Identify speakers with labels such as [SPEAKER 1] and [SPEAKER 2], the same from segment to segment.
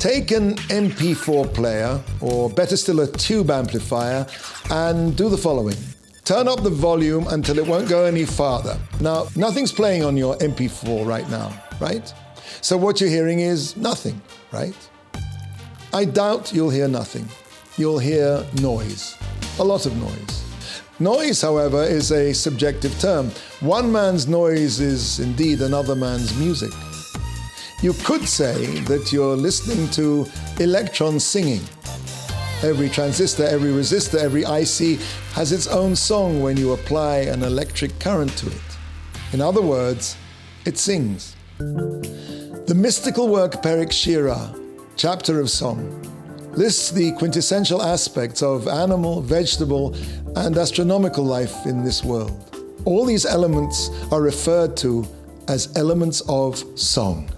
[SPEAKER 1] Take an MP4 player, or better still a tube amplifier, and do the following. Turn up the volume until it won't go any farther. Now, nothing's playing on your MP4 right now, right? So what you're hearing is nothing, right? I doubt you'll hear nothing. You'll hear noise, a lot of noise. Noise, however, is a subjective term. One man's noise is indeed another man's music. You could say that you're listening to electrons singing. Every transistor, every resistor, every IC has its own song when you apply an electric current to it. In other words, it sings. The mystical work Perek Shira, Chapter of Song, lists the quintessential aspects of animal, vegetable, and astronomical life in this world. All these elements are referred to as elements of song.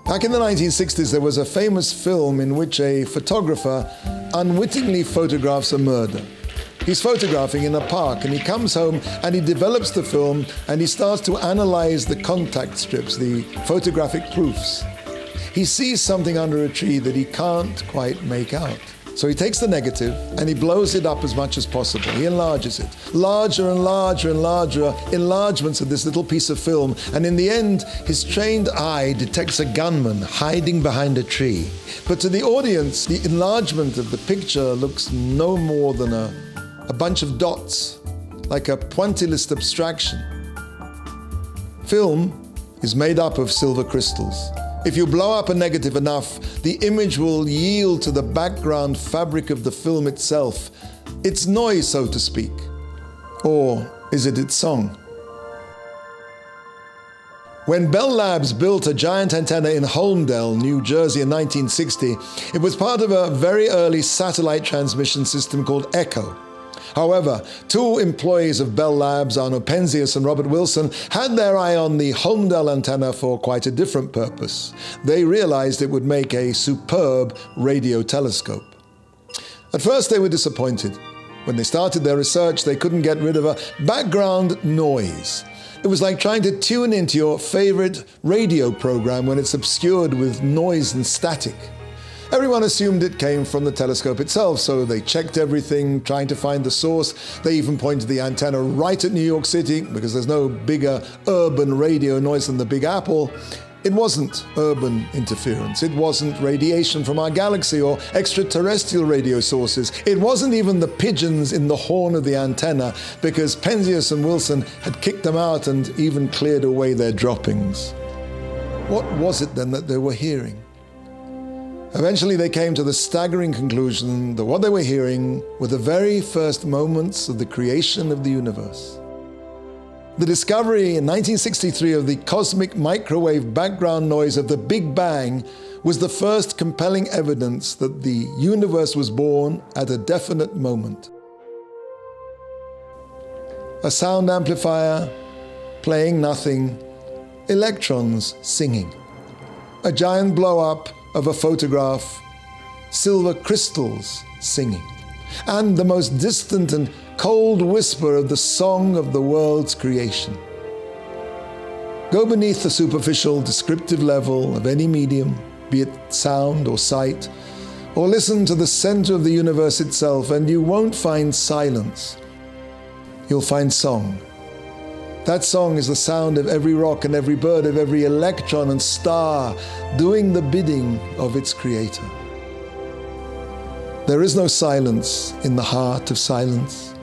[SPEAKER 1] Back in the 1960s, there was a famous film in which a photographer unwittingly photographs a murder. He's photographing in a park and he comes home and he develops the film and he starts to analyze the contact strips, the photographic proofs. He sees something under a tree that he can't quite make out. So he takes the negative and he blows it up as much as possible. He enlarges it. Larger and larger and larger enlargements of this little piece of film. And in the end, his trained eye detects a gunman hiding behind a tree. But to the audience, the enlargement of the picture looks no more than a bunch of dots, like a pointillist abstraction. Film is made up of silver crystals. If you blow up a negative enough, the image will yield to the background fabric of the film itself, its noise, so to speak. Or is it its song? When Bell Labs built a giant antenna in Holmdel, New Jersey in 1960, it was part of a very early satellite transmission system called ECHO. However, two employees of Bell Labs, Arno Penzias and Robert Wilson, had their eye on the Holmdel antenna for quite a different purpose. They realized it would make a superb radio telescope. At first they were disappointed. When they started their research, they couldn't get rid of a background noise. It was like trying to tune into your favorite radio program when it's obscured with noise and static. Everyone assumed it came from the telescope itself, so they checked everything, trying to find the source. They even pointed the antenna right at New York City, because there's no bigger urban radio noise than the Big Apple. It wasn't urban interference. It wasn't radiation from our galaxy or extraterrestrial radio sources. It wasn't even the pigeons in the horn of the antenna, because Penzias and Wilson had kicked them out and even cleared away their droppings. What was it then that they were hearing? Eventually they came to the staggering conclusion that what they were hearing were the very first moments of the creation of the universe. The discovery in 1963 of the cosmic microwave background noise of the Big Bang was the first compelling evidence that the universe was born at a definite moment. A sound amplifier playing nothing, electrons singing. A giant blow-up of a photograph, silver crystals singing, and the most distant and cold whisper of the song of the world's creation. Go beneath the superficial descriptive level of any medium, be it sound or sight, or listen to the center of the universe itself, and you won't find silence. You'll find song. That song is the sound of every rock and every bird, of every electron and star doing the bidding of its creator. There is no silence in the heart of silence.